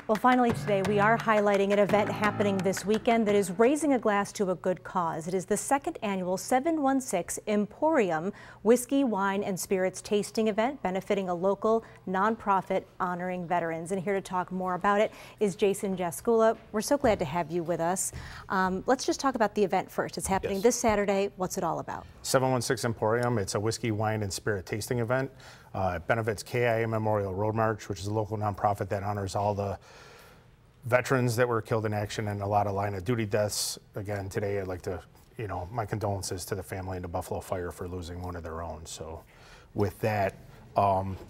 Well, finally today, we are highlighting an event happening this weekend that is raising a glass to a good cause. It is the second annual 716 EmPOURium Whiskey, Wine, and Spirits tasting event benefiting a local nonprofit honoring veterans. And here to talk more about it is Jason Jaskula. We're so glad to have you with us. Let's just talk about the event first. It's happening this Saturday. What's it all about? 716 EmPOURium. It's a whiskey, wine, and spirit tasting event. It benefits KIA Memorial Road March, which is a local nonprofit that honors all the veterans that were killed in action and a lot of line of duty deaths. Again, today I'd like to, my condolences to the family and the Buffalo Fire for losing one of their own. So with that,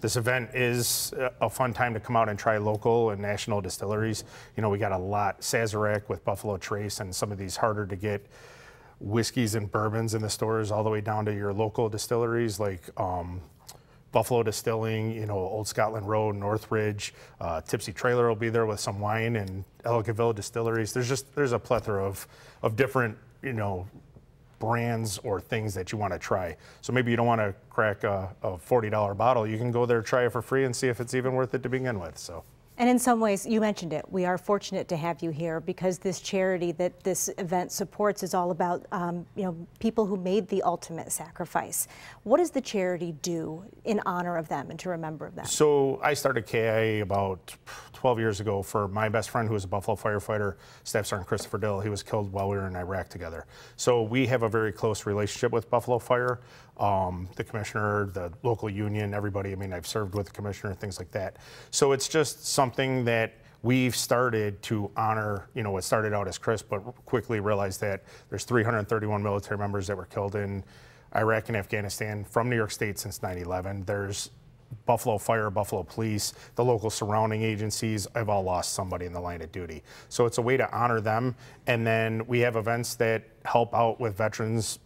this event is a fun time to come out and try local and national distilleries. We got a lot, Sazerac with Buffalo Trace and some of these harder to get whiskeys and bourbons in the stores, all the way down to your local distilleries like Buffalo Distilling, Old Scotland Road, Northridge, Tipsy Trailer will be there with some wine, and Ellicottville Distilleries. There's a plethora of different, brands or things that you want to try. So maybe you don't want to crack a $40 bottle. You can go there, try it for free, and see if it's even worth it to begin with. So. And in some ways, you mentioned it, we are fortunate to have you here because this charity that this event supports is all about, people who made the ultimate sacrifice. What does the charity do in honor of them and to remember them? So I started KIA about 12 years ago for my best friend who was a Buffalo firefighter, Staff Sergeant Christopher Dill. He was killed while we were in Iraq together. So we have a very close relationship with Buffalo Fire. The commissioner, the local union, everybody. I mean, I've served with the commissioner, things like that. So it's just something that we've started to honor. It started out as Chris, but quickly realized that there's 331 military members that were killed in Iraq and Afghanistan from New York State since 9/11. There's Buffalo Fire, Buffalo Police, the local surrounding agencies have all lost somebody in the line of duty. So it's a way to honor them. And then we have events that help out with veterans,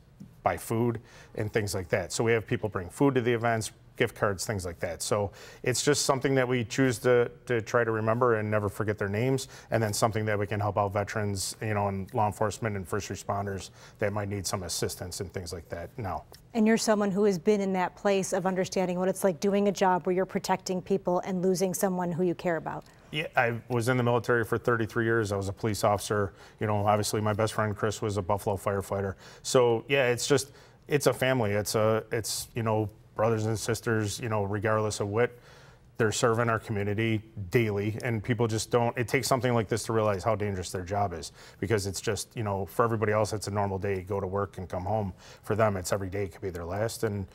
buy food and things like that. So we have people bring food to the events, gift cards, things like that. So it's just something that we choose to try to remember and never forget their names, and then something that we can help out veterans, and law enforcement and first responders that might need some assistance and things like that now. And you're someone who has been in that place of understanding what it's like doing a job where you're protecting people and losing someone who you care about. Yeah, I was in the military for 33 years. I was a police officer. Obviously my best friend Chris was a Buffalo firefighter. So yeah, it's a family. It's brothers and sisters, regardless of what, they're serving our community daily, and people just don't, it takes something like this to realize how dangerous their job is, because it's just, for everybody else, it's a normal day, go to work and come home. For them, it's every day could be their last, and,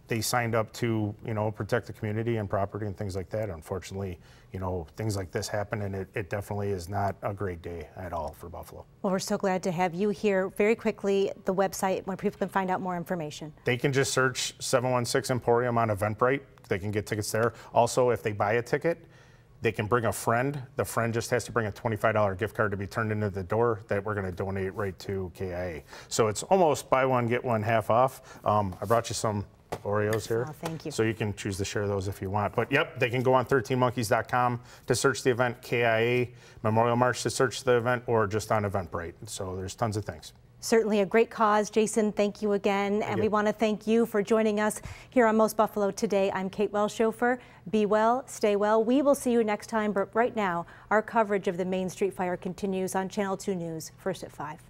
they signed up to, protect the community and property and things like that. Unfortunately, things like this happen, and it definitely is not a great day at all for Buffalo. Well, we're so glad to have you here. Very quickly, the website where people can find out more information. They can just search 716 EmPOURium on Eventbrite. They can get tickets there. Also, if they buy a ticket, they can bring a friend. The friend just has to bring a $25 gift card to be turned into the door that we're going to donate right to KIA. So it's almost buy one, get one half off. I brought you some Oreos here. Oh, thank you. So you can choose to share those if you want. But yep, they can go on 13monkeys.com to search the event, KIA Memorial March to search the event, or just on Eventbrite. So there's tons of things. Certainly a great cause. Jason, thank you again. And we want to thank you for joining us here on Most Buffalo Today. I'm Kate Welshofer. Be well, stay well. We will see you next time. But right now, our coverage of the Main Street fire continues on Channel 2 News, first at 5.